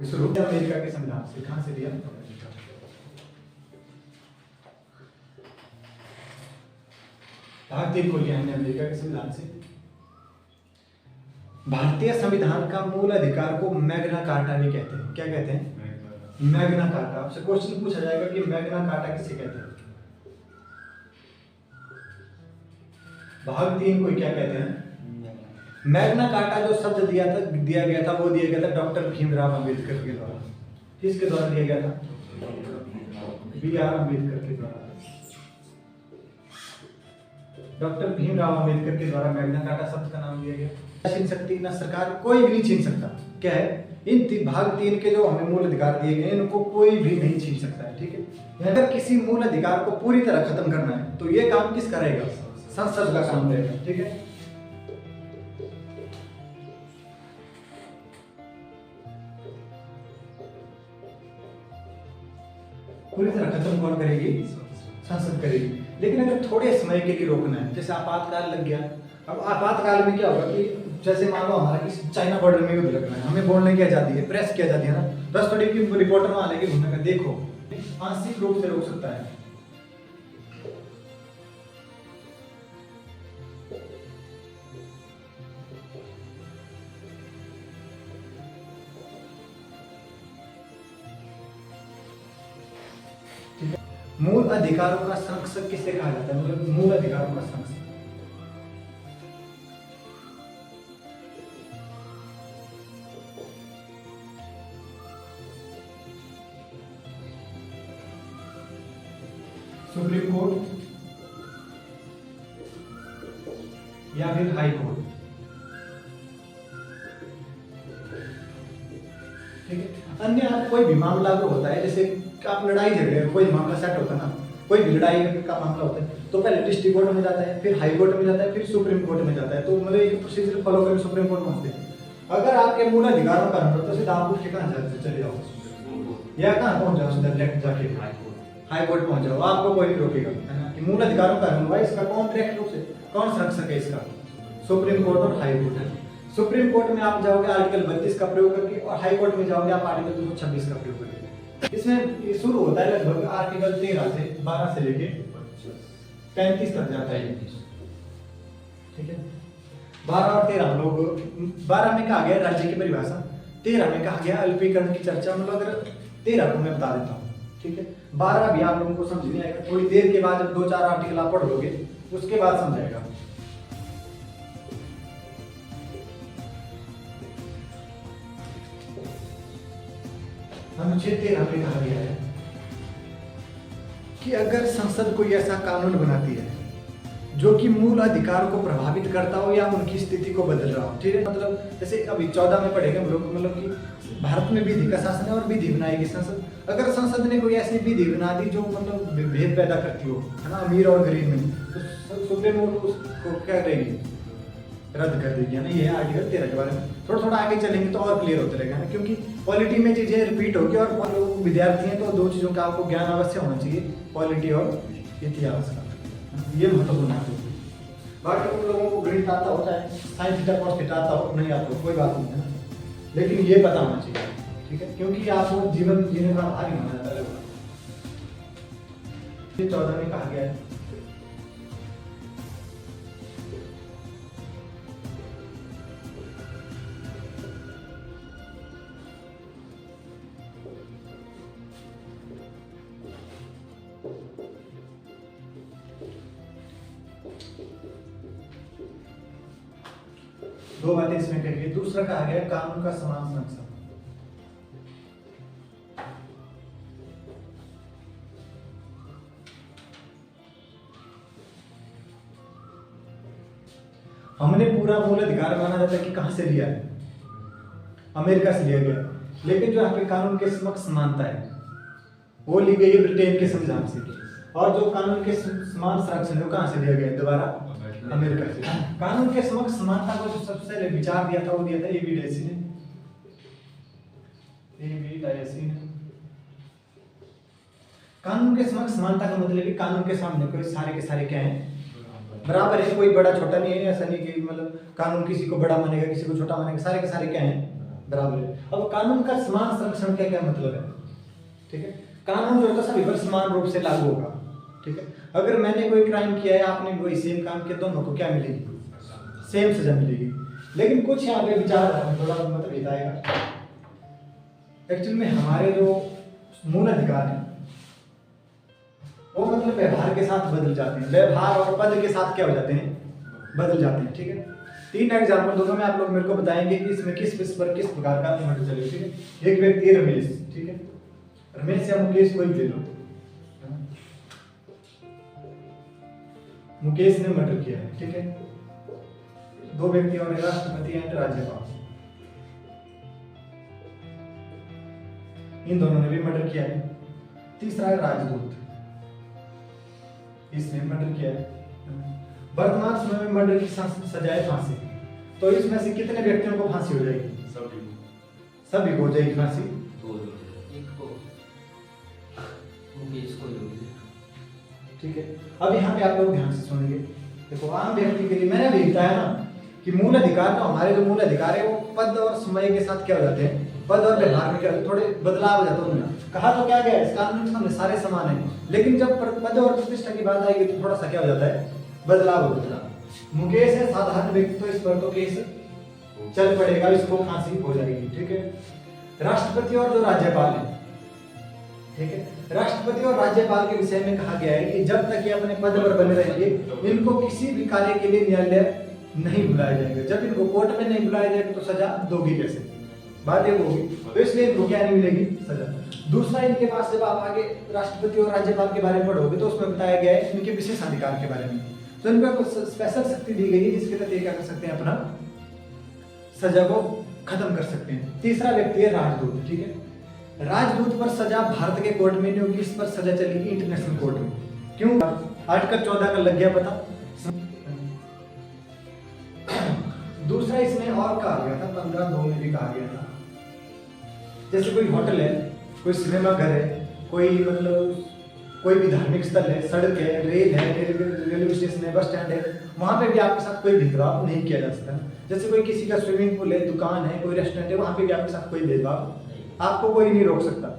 शुरू अमेरिका के संविधान से, कहां से लिया? भारतीय को लिया हमने अमेरिका के संविधान से। भारतीय संविधान का मूल अधिकार को मैग्ना कार्टा भी कहते हैं। क्या कहते हैं? Magna carta. आपसे क्वेश्चन पूछा जाएगा कि मैग्ना कार्टा किसे कहते हैं? भाग 3 को क्या कहते हैं? मैग्ना कार्टा जो शब्द दिया गया था वो दिया गया था डॉक्टर भीमराव अंबेडकर के द्वारा। किसके द्वारा दिया गया था? B.R. अम्बेडकर के द्वारा। डॉक्टर भीमराव अंबेडकर के द्वारा मैग्ना कार्टा शब्द का नाम दिया गया। छीन सकती ना सरकार, कोई भी नहीं छीन सकता। क्या है? इन भाग 3 के जो हमें मूल अधिकार दिए गए इनको कोई भी नहीं छीन सकता है। ठीक है, अगर किसी मूल अधिकार को पूरी तरह खत्म करना है तो ये काम किसका रहेगा? संसद का काम रहेगा। ठीक है, पूरी तरह खत्म कौन करेगी? संसद करेगी। लेकिन अगर थोड़े समय के लिए रोकना है, जैसे आपातकाल लग गया। अब आपातकाल में क्या होगा कि जैसे मान लो हमारा किसी चाइना बॉर्डर में युद्ध लगना है, हमें बोलने की आजादी है, प्रेस की आजादी है ना, बस थोड़ी की रिपोर्टर वहां लेके घूमने का, देखो आंशिक रूप से रोक सकता है। मूल अधिकारों का संरक्षक किसे कहा जाता है? मतलब मूल अधिकारों का संरक्षक सुप्रीम कोर्ट या फिर हाई कोर्ट। ठीक है, अन्य आप कोई भी मामला अगर होता है, जैसे आप लड़ाई झगड़े, कोई मामला सेट होता है ना, कोई भी लड़ाई का मामला होता है तो पहले डिस्ट्रिक्ट कोर्ट में जाता है, फिर हाई कोर्ट में जाता है, फिर सुप्रीम कोर्ट में जाता है। तो मतलब एक प्रोसीजर फॉलो करके सुप्रीम कोर्ट पहुंचते हैं। अगर आपके मूल अधिकारों का हनन तो सीधा आप उठ के कहां चले जाओ, या कहां पहुंच जाओ, सीधा डायरेक्ट जाके हाई कोर्ट पहुंच जाओ, आपको कोई नहीं रोकेगा, है ना। कि मूल अधिकारों का हनन हुआ, इसका कौन डायरेक्ट रूप से कौन संरक्षक है इसका? सुप्रीम कोर्ट और हाई कोर्ट है। सुप्रीम कोर्ट में आप जाओगे आर्टिकल 32 का प्रयोग करके, और हाई कोर्ट में जाओगे आप आर्टिकल 226 का प्रयोग करके। इसमें शुरू होता है लगभग आर्टिकल 13 से 12 से लेके 35 तक जाता है। ठीक है, 12 और 13 हम लोग 12 में कहा गया राज्य की परिभाषा, 13 में कहा गया अल्पीकरण की चर्चा। मतलब अगर 13 को मैं बता देता हूँ, ठीक है, 12 भी आप लोगों को समझ नहीं आएगा, थोड़ी देर के बाद जब 2-4 आर्टिकल आप पढ़ लोगे उसके बाद समझाएगा। अनुच्छेद 13 में कहा गया है कि अगर संसद कोई ऐसा कानून बनाती है जो कि मूल अधिकार को प्रभावित करता हो या उनकी स्थिति को बदल रहा हो, ठीक है, मतलब जैसे अभी 14 में पढ़ेंगे हम लोग, मतलब कि भारत में विधि का शासन है और विधि बनाएगी संसद। अगर संसद ने कोई ऐसी विधि बना दी जो मतलब भेद पैदा करती हो, है ना, अमीर और गरीब में, तो सुप्रीम कोर्ट उसको क्या करेगी? रद्द कर देगी, है ना। ये आर्टिकल 13 के बारे में थोड़ा थोड़ा आगे चलेंगे तो और क्लियर होते रहेगा ना, क्योंकि पॉलिटी में चीजें रिपीट होगी और लोग विद्यार्थी हैं तो 2 चीजों का आपको ज्ञान अवश्य होना चाहिए, पॉलिटी और इतिहास का। ये महत्वपूर्ण है। बाकी उन लोगों को गणित आता होता है, साइन थीटा कॉस थीटा आता हो, नहीं आता हो, कोई बात नहीं है ना, लेकिन ये पता होना चाहिए। ठीक है, क्योंकि आपको जीवन जीने का आधार ही माना जाता है। 14 में कहा गया है दो बातें इसमें करिए। दूसरा कहा गया कानून का समान संरक्षण। हमने पूरा मूल अधिकार माना जाता है कि कहां से लिया है? अमेरिका से लिया गया, लेकिन जो यहाँ पे कानून के समक्ष समानता है वो ली गई है ब्रिटेन के संविधान से, और जो कानून के समान संरक्षण है वो कहां से लिया गया? दोबारा अमेरिका से। कानून के समक्ष समानता को जो सबसे पहले विचार दिया था वो दिया था एबी डेसी ने। कानून के समक्ष समानता का मतलब है कानून के सामने कोई सारे के सारे क्या हैं? बराबर है, कोई बड़ा छोटा नहीं है। ऐसा नहीं कि मतलब कानून किसी को बड़ा मानेगा किसी को छोटा मानेगा, सारे के सारे क्या हैं? बराबर है। अब कानून का समान संरक्षण का क्या मतलब है? ठीक है, कानून जो होता है सभी पर समान रूप से लागू होगा। ठीक है, अगर मैंने कोई क्राइम किया है, आपने भी वही सेम काम किया, दोनों को क्या मिलेगी? सेम सजा मिलेगी। लेकिन कुछ यहाँ पे विचार थोड़ा मतलब बताएगा। एक्चुअली में हमारे जो मूल अधिकार है वो मतलब व्यवहार के साथ बदल जाते हैं, व्यवहार और पद के साथ क्या हो जाते हैं? बदल जाते हैं। ठीक है, 3 एग्जाम्पल दोनों में आप लोग मेरे को बताएंगे कि इसमें किस पर किस प्रकार का मर्डर चले। ठीक है, एक व्यक्ति है रमेश। ठीक है, रमेश या मुकेश कोई ले लो, मुकेश ने मर्डर किया है। ठीक है, 2 व्यक्ति और राष्ट्रपति एंड राज्यपाल, इन दोनों ने भी मर्डर किया है। तीसरा है राजदूत, इसने मर्डर किया है। वर्तमान समय में मर्डर की सजा है फांसी। तो इसमें से कितने व्यक्तियों को फांसी हो जाएगी? सभी को हो जाएगी फांसी। ठीक है, अब यहाँ पे आप लोग ध्यान से सुनेंगे। देखो, आम व्यक्ति के लिए मैंने भी बताया ना कि मूल अधिकार, तो हमारे जो मूल अधिकार है वो पद और समय के साथ क्या हो जाते हैं? पद और व्यवहार में क्या थोड़े बदलाव हो जाते हैं उनमें। कहा तो क्या गया है, इस कानून के सामने सारे समान हैं, लेकिन जब पद और प्रतिष्ठा की बात आएगी तो थोड़ा सा क्या हो जाता है? बदलाव हो जाता है। मुकेश है साधारण व्यक्ति, तो इस पर तो केस चल पड़ेगा, इसको फांसी हो जाएगी। ठीक है, राष्ट्रपति और जो राज्यपाल है, ठीक है, राष्ट्रपति और राज्यपाल के विषय में कहा गया है कि जब तक ये अपने पद पर बने रहेंगे, इनको किसी भी कार्य के लिए न्यायालय नहीं बुलाया जाएगा। जब इनको कोर्ट में नहीं बुलाया जाएगा तो सजा दोगी कैसे? बात ये होगी, तो इसलिए इनको क्या नहीं मिलेगी? सजा। दूसरा, इनके पास जब आप आगे राष्ट्रपति और राज्यपाल के बारे में पढ़ोगे तो उसमें बताया गया है इनके विशेष अधिकार के बारे में। तो इनको स्पेशल शक्ति दी गई है जिसके तहत ये क्या कर सकते हैं? अपना सजा को खत्म कर सकते हैं। तीसरा व्यक्ति है राजदूत। ठीक है, राजदूत पर सजा भारत के कोर्ट में नहीं होगी, इस पर सजा चलेगी इंटरनेशनल कोर्ट में। क्यों? आर्टिकल 14 का लग गया पता। दूसरा, इसमें और कहा गया था 15(2) में भी कहा गया था, जैसे कोई होटल है, कोई सिनेमा घर है, कोई मतलब कोई भी धार्मिक स्थल है, सड़क है, रेल है, रेलवे स्टेशन है, बस स्टैंड है, वहां पे भी आपके साथ कोई भेदभाव नहीं किया जा सकता। जैसे कोई किसी का स्विमिंग पूल है, दुकान है, कोई रेस्टोरेंट है, वहां पे भी आपके साथ कोई भेदभाव, आपको कोई नहीं रोक सकता।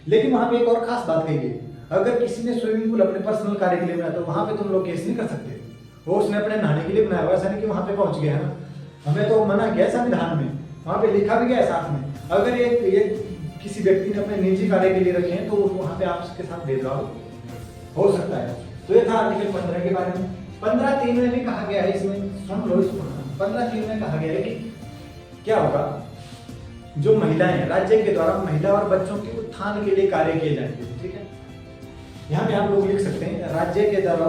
लेकिन वहां पे एक और खास बात कही गई, अगर किसी ने स्विमिंग पूल अपने पर्सनल कार्य के लिए बनाया तो वहां पे तुम लोग केस नहीं कर सकते। वो उसने अपने नहाने के लिए बनाया हुआ, ऐसा नहीं कि वहां पे पहुंच गया है ना, हमें तो मना किया संविधान में, वहां पे लिखा भी गया है साथ में, अगर ये किसी व्यक्ति ने अपने निजी कार्य के लिए रखे हैं तो वहां पे आपके साथ भेदभाव हो सकता है। तो ये था आर्टिकल 15 के बारे में। 15(3) में भी कहा गया है, इसमें सुन लो, 15(3) में कहा गया है कि क्या होगा, जो महिलाएं राज्य के द्वारा महिला और बच्चों के उत्थान के लिए कार्य किए जाएंगे। ठीक है, यहाँ पे आप लोग लिख सकते हैं राज्य के द्वारा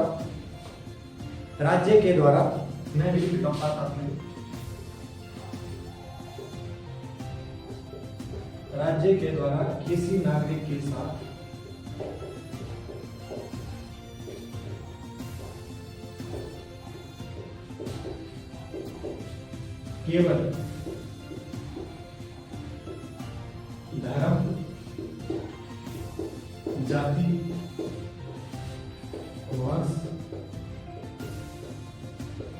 मैं भी लिख रहा हूँ, राज्य के द्वारा किसी नागरिक के साथ केवल धर्म, जाति, वंश,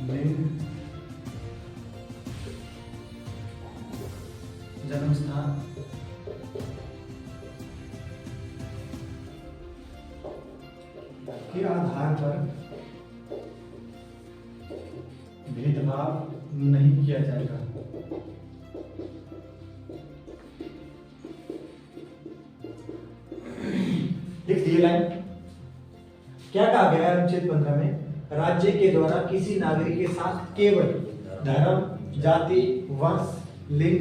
लिंग, जन्म स्थान, के आधार पर भेदभाव नहीं किया जाएगा। देखिए लाइन क्या कहा गया है अनुच्छेद 15 में, राज्य के द्वारा किसी नागरिक के साथ केवल धर्म, जाति, वंश, लिंग,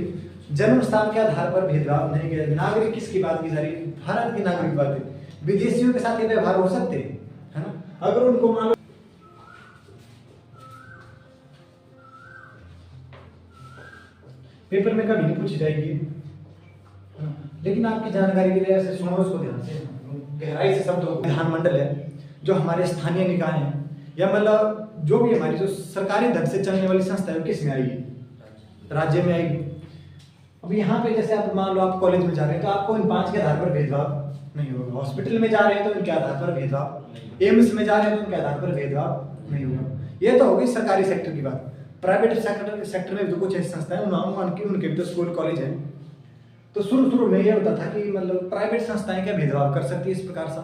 जन्म स्थान के आधार पर भेदभाव नहीं किया। नागरिक किसकी बात की जा रही है? भारत के नागरिक बात है। विदेशियों के साथ ये व्यवहार हो सकते हैं, है ना, अगर उनको मान लो पेपर में कभी नहीं पूछी जाएगी, लेकिन आपकी जानकारी के लिए ऐसे सुनो उसको ध्यान से, गहराई से शब्दों। विधानमंडल है जो हमारे स्थानीय निकाय हैं, या मतलब जो भी हमारी जो सरकारी ढंग से चलने वाली संस्था है, किस में आएगी? राज्य में आएगी। अब यहाँ पे जैसे आप मान लो आप कॉलेज में जा रहे हैं तो आपको इन 5 के आधार पर भेदभाव नहीं होगा। हॉस्पिटल में जा रहे हैं तो इनके आधार पर भेदभाव, एम्स में जा रहे हैं तो इनके आधार पर भेदभाव नहीं होगा। ये तो होगी सरकारी सेक्टर की बात। प्राइवेट सेक्टर में भी तो कुछ ऐसी संस्थाएं उनके भी तो स्कूल कॉलेज हैं। तो शुरू में ये होता था कि मतलब प्राइवेट संस्थाएं क्या भेदभाव कर सकती है इस प्रकार सा।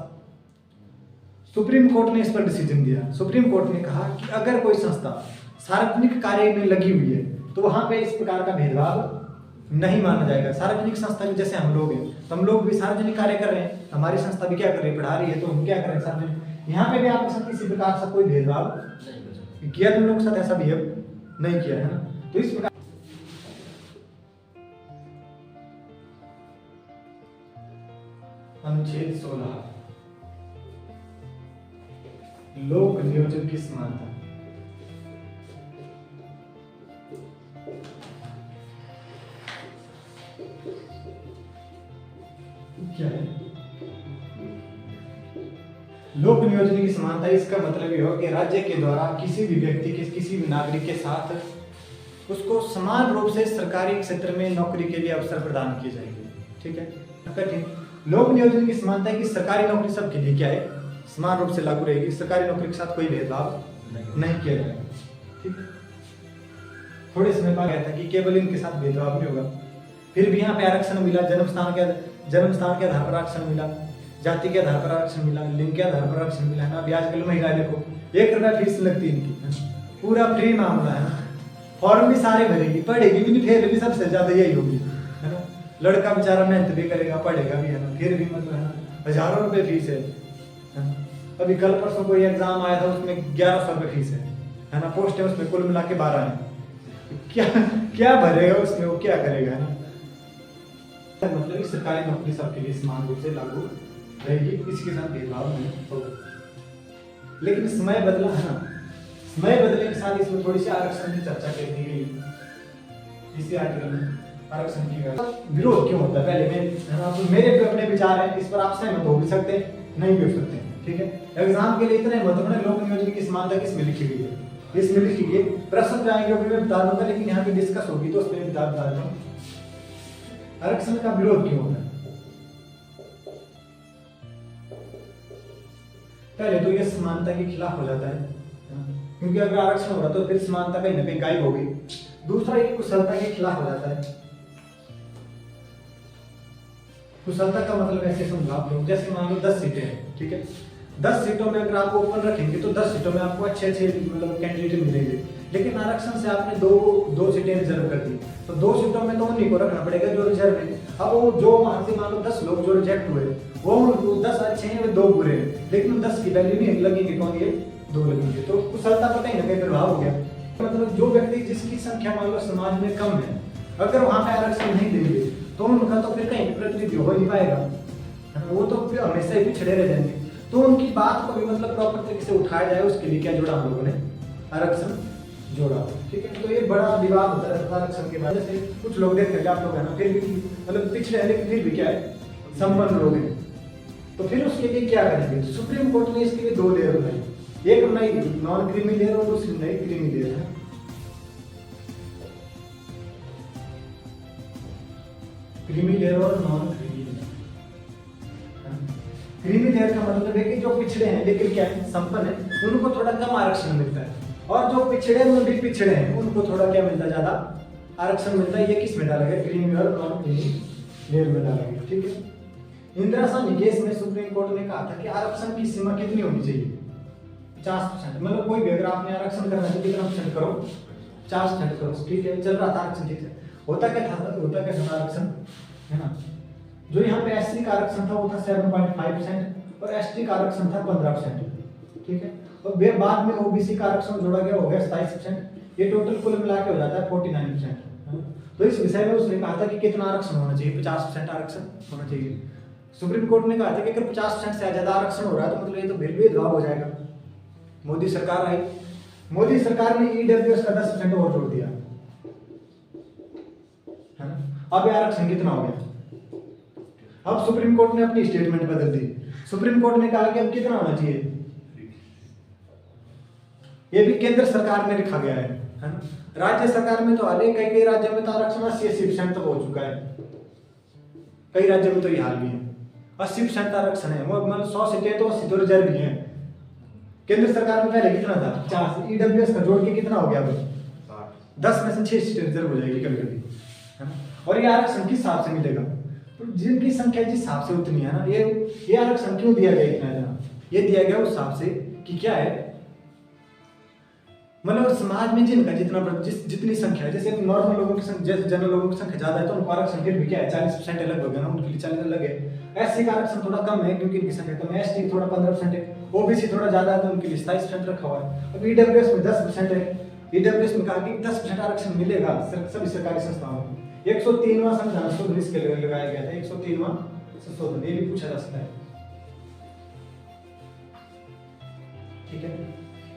सुप्रीम कोर्ट ने इस पर डिसीजन दिया। सुप्रीम कोर्ट ने कहा कि अगर कोई संस्था सार्वजनिक कार्य में लगी हुई है तो वहां पे इस प्रकार का भेदभाव नहीं माना जाएगा। सार्वजनिक संस्था में जैसे हम लोग हैं, तो हम लोग भी सार्वजनिक कार्य कर रहे हैं, हमारी संस्था भी क्या कर रही है, पढ़ा रही है, तो हम क्या कर रहे हैं सार्वजनिक। यहाँ पे भी आपके साथ किसी प्रकार से कोई भेदभाव किया, तुम लोगों के साथ ऐसा बिहेव नहीं किया है ना। तो इस प्रकार अनुच्छेद 16 लोक नियोजन की समानता। क्या है लोक नियोजन की समानता? इसका मतलब यह हो कि राज्य के द्वारा किसी भी व्यक्ति के किसी भी नागरिक के साथ उसको समान रूप से सरकारी क्षेत्र में नौकरी के लिए अवसर प्रदान किए जाएंगे। ठीक है, कठिन लोक नियोजन की समानता है कि सरकारी नौकरी सबके लिए क्या है, समान रूप से लागू रहेगी। सरकारी नौकरी के साथ कोई भेदभाव नहीं किया जाएगा। ठीक है, थोड़े समय बाद गया था कि केवल इनके साथ भेदभाव नहीं होगा। फिर भी यहाँ पे आरक्षण मिला, जन्म स्थान के आधार पर आरक्षण मिला, जाति के आधार पर आरक्षण मिला, लिंग के आधार पर आरक्षण मिला है ना। अभी आजकल महिलाएं देखो 1 रुपया फीस लगती है इनकी, पूरा फ्री मामला है ना। फॉर्म भी सारे भरेगी, पढ़ेगी भी नहीं, फिर भी सबसे ज्यादा यही होगी है ना। लड़का बेचारा मेहनत भी करेगा, पढ़ेगा भी है ना, फिर भी मतलब है ना हजारों रुपए फीस है ना। अभी कल परसों कोई एग्जाम आया था, उसमें 1100 रुपए फीस है ना। पोस्ट है उसमें कुल मिला के 12 है। क्या भरेगा उसमें, वो क्या करेगा है ना। मतलब सरकारी नौकरी सबके लिए समान रूप से लागू रहेगी, किसी के साथ भेदभाव नहीं होगा। लेकिन समय बदला है ना, समय बदलने के साथ इसमें थोड़ी सी आरक्षण की चर्चा कर दी गई। इसी आर्टिकल में आरक्षण की विरोध क्यों होता है, पहले मैं मेरे अपने विचार हैं, इस पर आप सहमत हो भी सकते हैं, नहीं भी हो सकते हैं। ठीक है, एग्जाम के लिए इतने महत्वपूर्ण लोक नियोजन की समानता किसमें लिखी हुई है, इसमें लिखी गई। प्रश्न जाएंगे मैं बता दूंगा, लेकिन यहाँ पे डिस्कस होगी तो उसमें बता देता हूँ आरक्षण का विरोध क्यों होता है। पहले तो ये समानता के खिलाफ हो जाता है, क्योंकि अगर आरक्षण हो रहा तो फिर समानता कहीं ना कहीं गायब होगी। दूसरा ये कुशलता के खिलाफ हो जाता है। कुशलता का मतलब ऐसे समझो आप लोग, जैसे मान लो 10 सीटें हैं, ठीक है, 10 सीटों में अगर आप ओपन रखेंगे तो 10 सीटों में आपको अच्छे मतलब कैंडिडेट मिलेंगे। लेकिन आरक्षण से आपने दो सीटें रिजर्व कर दी, तो 2 सीटों में तो उन्हीं को रखना पड़ेगा जो रिजर्व है। अब वो जो वहां से मान लो 10 लोग जो रिजेक्ट हुए, वो 10 अच्छे हैं, वो 2 बुरे हैं, लेकिन 10 की वैल्यू नहीं लगेंगे, कौन ये 2 लगेंगे। तो कुशलता पर कहीं ना कहीं प्रभाव हो गया। मतलब जो व्यक्ति जिसकी संख्या मान लो समाज में कम है, अगर वहां पे आरक्षण नहीं देंगे तो उनका तो फिर कहीं प्रतिनिधित्व हो नहीं पाएगा, वो तो फिर हमेशा ही पिछड़े रह जाएंगे। तो उनकी बात को भी मतलब प्रॉपर तरीके से उठाया जाए, उसके लिए क्या जोड़ा हम लोगों ने, आरक्षण जोड़ा। ठीक है, तो ये बड़ा विवाद होता है आरक्षण के बाद। जैसे कुछ लोग देखते हैं आप लोग है ना, फिर भी मतलब पिछड़े हैं लेकिन फिर भी क्या है, संपन्न लोग हैं, तो फिर उसके लिए क्या करेंगे। सुप्रीम कोर्ट ने इसके लिए 2 लेयर बनाई, एक बनाई नॉन क्रीमी लेयर और दूसरी नई क्रीमी लेयर है। क्रीमी लेयर और non creamy layer. Creamy layer का मतलब है कि जो पिछड़े हैं लेकिन क्या है, संपन्न है, उनको थोड़ा कम आरक्षण मिलता है, और जो पिछड़े में भी पिछड़े हैं उनको थोड़ा क्या मिलता है, ज्यादा आरक्षण मिलता है। ये किस में डाला गया, क्रीमी और नॉन क्रीमी लेयर में डाला गया। ठीक है, इंदिरा गांधी केस में सुप्रीम कोर्ट ने कहा था कि आरक्षण की सीमा कितनी होनी चाहिए, 50%। मतलब कोई भी अगर आपने आरक्षण करना है तो कितना % करो, 50% करो। ठीक है, चल रहा था आरक्षण, ठीक है। होता क्या था आरक्षण है ना, जो यहाँ पे एससी का आरक्षण था वो था 7.5% और एसटी का आरक्षण था 15%। ठीक है, और बाद में ओबीसी का आरक्षण जोड़ा गया, हो गया 27%। ये टोटल कुल मिला के हो जाता है 49%। तो इस विषय में उसने कहा था कि कितना आरक्षण होना चाहिए, 50% आरक्षण होना चाहिए। सुप्रीम कोर्ट ने कहा था कि अगर 50% से ज्यादा आरक्षण हो रहा है तो मतलब ये तो भेदभाव हो जाएगा। मोदी सरकार आई, मोदी सरकार ने ईडब्ल्यूएस का 10% और जोड़ दिया, है ना। अब आरक्षण कितना हो गया, अब सुप्रीम कोर्ट ने अपनी स्टेटमेंट बदल दी। सुप्रीम कोर्ट ने कहा कि अब कितना होना चाहिए, ये भी केंद्र सरकार में लिखा गया है ना। राज्य सरकार में तो हाल कई राज्यों में तो आरक्षण 80% तक हो चुका है, कई राज्यों में तो ये हाल भी है 80% आरक्षण है। वो मतलब 100 सीटें तो 80 तो रिजर्व भी है। केंद्र सरकार में पहले कितना था, 50। ईडब्ल्यूएस का जोड़ के कितना हो गया, 10 में से 6 सीटें रिजर्व हो जाएगी कभी कभी, है ना। और ये आरक्षण किस हिसाब से मिलेगा, तो जिनकी संख्या जिस हिसाब से उतनी है ना, ये आरक्षण क्यों दिया गया इतना ज़्यादा, ये दिया गया उस हिसाब से कि क्या है, मतलब समाज में जिनका जितनी संख्या है, जैसे नॉर्मल लोगों की संख्या, जैसे जनरल लोगों की संख्या ज्यादा है तो उनको आरक्षण फिर भी क्या है 40% अलग हो गया ना, उनके लिए 40 अलग है। एससी का आरक्षण थोड़ा कम है क्योंकि इनकी संख्या कम है, एसटी थोड़ा 15% है, ओबीसी थोड़ा ज्यादा है तो उनके लिए 27% रखा हुआ है। अब ईडब्ल्यूएस में 10% है, ईडब्ल्यूएस में कहा कि 10% आरक्षण मिलेगा सभी सरकारी संस्थाओं में। 103वां संविधान संशोधन इसके लिए लगाया गया था, 103वां संशोधन, ये भी पूछा जा सकता है, ठीक है।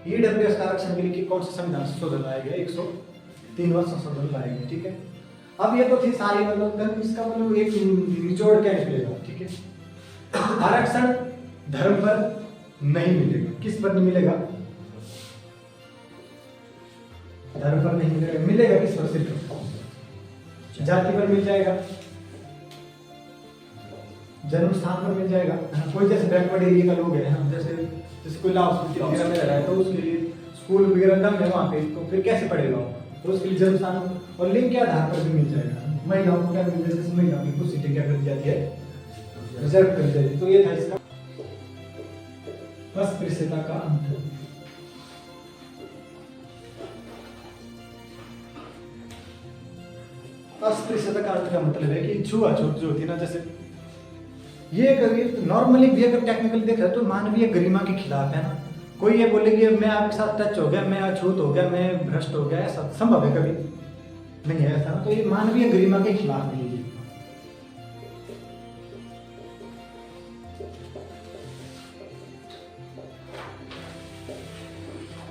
ईडब्ल्यूएस का आरक्षण के लिए कौन सा संविधान संशोधन लाया गया, 103वां संशोधन लाया गया, ठीक है। अब ये तो थी सारी, मतलब इसका मतलब एक निचोड़ क्या निकलेगा, ठीक है। आरक्षण धर्म पर नहीं मिलेगा, किस पर नहीं मिलेगा, धर्म पर नहीं मिलेगा, मिलेगा किस पर, सिर्फ जाति पर मिल जाएगा, जन्म स्थान पर मिल जाएगा। कोई जैसे बैकवर्ड एरिया का लोग है, जैसे कोई लाभ वगैरह में रह रहा है तो उसके लिए स्कूल वगैरह कम है वहाँ पे, तो फिर कैसे पढ़ेगा, तो उसके लिए जन्म स्थान और लिंग के आधार पर भी मिल जाएगा। महिलाओं को क्या मिल जाएगा, जैसे महिलाओं की कुछ सीटें क्या कर दी जाती है, रिजर्व कर दी जाती है। तो ये था इसका अस्पृश्यता का अंत। अस्पृश्यता का अर्थ का मतलब है कि छुआछूत जो होती है ना, जैसे ये नॉर्मली भी अगर टेक्निकली देखा तो मानवीय गरिमा के खिलाफ है ना। कोई ये बोले कि मैं आपके साथ टच हो गया, मैं अछूत हो गया, मैं भ्रष्ट हो गया, ऐसा संभव है कभी नहीं है ऐसा ना, तो ये मानवीय गरिमा के खिलाफ है। ये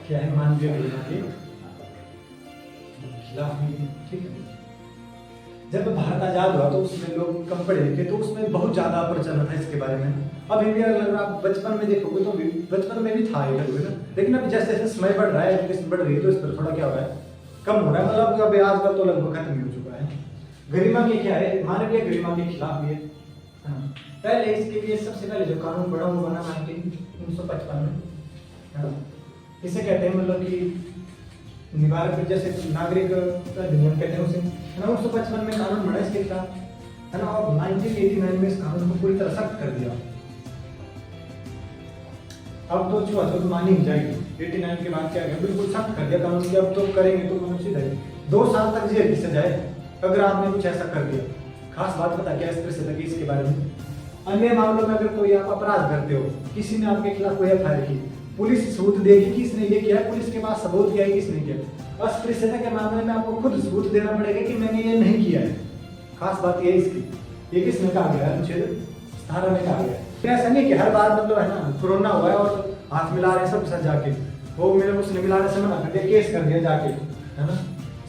क्या है, मानवीय गरिमा के खिलाफ, ठीक है। जब भारत आजाद हुआ तो उसमें लोग कम पढ़े लिखे, तो उसमें बहुत ज्यादा प्रचलन था इसके बारे में। अब इंडिया अगर आप बचपन में देखोगे तो बचपन में भी था ये ना, लेकिन अब जैसे जैसे समय बढ़ रहा है, एजुकेशन बढ़ रही है, तो इस पर थोड़ा क्या हो रहा है, कम हो रहा है, मतलब अब आजकल तो लगभग खत्म हो चुका है। गरिमा के क्या है, मानवीय गरिमा के खिलाफ ये पहले इसके लिए सबसे पहले जो कानून बना वो बना 1955 में, इसे कहते हैं मतलब कि निवारक, जैसे नागरिक अधिनियम कहते हैं उसे, है ना। 1955 में कानून बना इसके खिलाफ, है ना, और 1989 में इस कानून को पूरी तरह सख्त कर दिया। अब तो छुआछूत मानी नहीं जाएगी, 89 के बाद क्या गया, बिल्कुल सख्त कर दिया कानून की, अब तो करेंगे तो मतलब सीधा 2 साल तक जेल की सजा है अगर आपने कुछ ऐसा कर दिया। खास बात पता क्या है इसके बारे में, अन्य मामलों में अगर कोई आप अपराध करते हो, किसी ने आपके खिलाफ कोई एफआईआर की, पुलिस सबूत देगी कि इसने ये किया, पुलिस के पास सबूत क्या है कि इसने किया। अस्पृश्यता के मामले में आपको खुद सबूत देना पड़ेगा कि मैंने ये नहीं किया है। खास बात ये है इसकी, ये किसने कहा गया है, अनुच्छेद 17 में कहा गया है। ऐसा नहीं कि हर बार मतलब है ना, कोरोना हुआ है और हाथ मिला रहे हैं सब साथ जाके, वो मेरे उसने मिलाने से मना कर दिया, केस कर दिया जाके, है ना,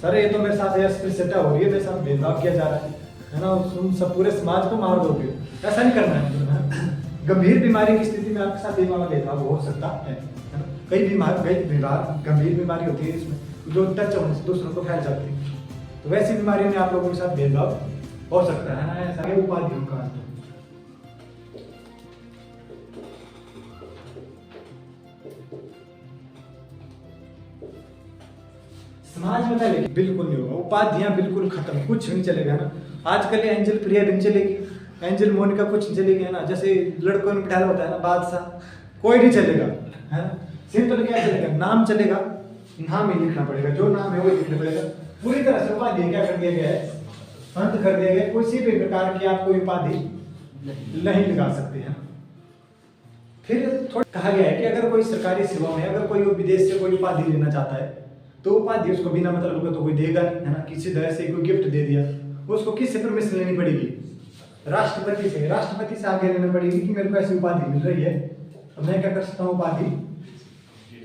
सर ये तो मेरे साथ अस्पृश्यता हो रही है, मेरे साथ भेदभाव किया जा रहा है ना, सब पूरे समाज को मार दोगे, ऐसा नहीं करना है। गंभीर बीमारी की स्थिति में आपके साथ ये वाला भेदभाव हो सकता है ना। कई गंभीर बीमारी होती है इसमें जो टच होने से दूसरों को फैल जाती है, तो वैसी बीमारी में आप लोगों के साथ भेदभाव हो सकता है ना, ऐसा है उपाधियों का अर्थ। समाज में पहले बिल्कुल नहीं होगा, उपाधियां बिल्कुल खत्म, कुछ नहीं चलेगा ना। आजकल एंजल प्रिया भी चलेगी, एंजल मोनिका कुछ नहीं चलेगी, है ना। जैसे लड़कों में बिठाया होता है ना बादशाह, कोई नहीं चलेगा, है ना। सिंपल क्या चलेगा, नाम चलेगा, नाम ही लिखना पड़ेगा, जो नाम है वो लिखना पड़ेगा। पूरी तरह से उपाधि क्या कर दिया गया है, अंत कर दिया गया, किसी भी प्रकार की आप कोई उपाधि नहीं लगा सकते हैं। फिर थोड़ा कहा गया है कि अगर कोई सरकारी सेवा में अगर कोई विदेश से कोई उपाधि लेना चाहता है तो उपाधि उसको बिना मतलब का तो कोई देगा नहीं, है ना। किसी तरह से कोई गिफ्ट दे दिया, उसको किससे परमिशन लेनी पड़ेगी, राष्ट्रपति से। राष्ट्रपति से आगे लेना पड़ेगी कि मेरे को ऐसी उपाधि मिल रही है, तो मैं क्या कर सकता हूँ, उपाधि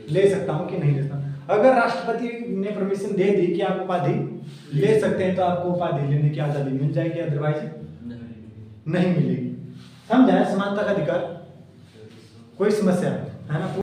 ले सकता हूँ कि नहीं ले सकता। अगर राष्ट्रपति ने परमिशन दे दी कि आप उपाधि ले सकते हैं तो आपको उपाधि लेने की आजादी मिल जाएगी, अदरवाइज नहीं मिलेगी। समझा है, समानता का अधिकार, कोई समस्या है ना।